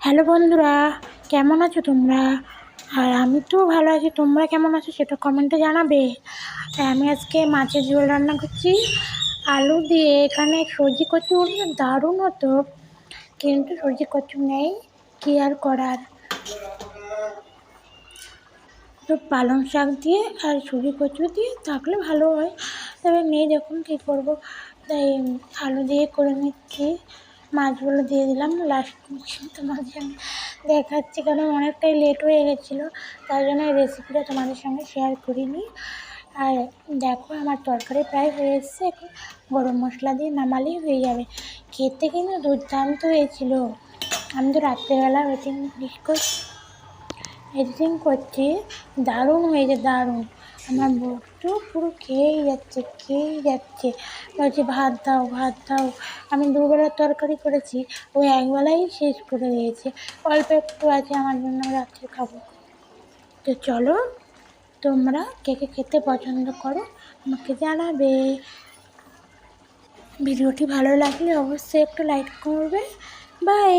Hello বন্ধুরা, কেমন আছো তোমরা? আর আমি তো ভালো আছি, তোমরা কেমন আছো সেটা কমেন্টে জানাবে। আমি আজকে মাছের ঝোল রান্না করছি আলু দিয়ে। এখানে সবজি কচু দারুণ হতো, কিন্তু সবজি কচু নেই, কী আর করার। তো পালং শাক দিয়ে আর সবজি কচু দিয়ে থাকলে ভালো হয়, তবে নেই যখন কী করবো। তাই আলু দিয়ে করে নিচ্ছি, মাছগুলো দিয়ে দিলাম লাস্ট। তোমাদের সঙ্গে দেখাচ্ছি কারণ অনেকটাই লেট হয়ে গেছিলো, তাই জন্য এই রেসিপিটা তোমাদের সঙ্গে শেয়ার করিনি। আর দেখো আমার তরকারি প্রায় হয়ে এসছে, এখন গরম মশলা দিয়ে নামালেই হয়ে যাবে। খেতে কিন্তু দুর্দান্ত হয়েছিল। আমি তো রাত্রেবেলা এডিটিং করছি, দারুণ হয়েছে দারুণ। আমার বউ তো পুরো খেয়েই যাচ্ছে, বলছে ভাত দাও ভাত দাও। আমি দুবেলার তরকারি করেছি, ও একবেলাই শেষ করে দিয়েছে। অল্প একটু আছে আমার জন্য, রাত্রে খাবো। তো চলো, তোমরা কে কে খেতে পছন্দ করো আমাকে জানাবে। ভিডিওটি ভালো লাগলে অবশ্যই একটু লাইক করবে। বাই।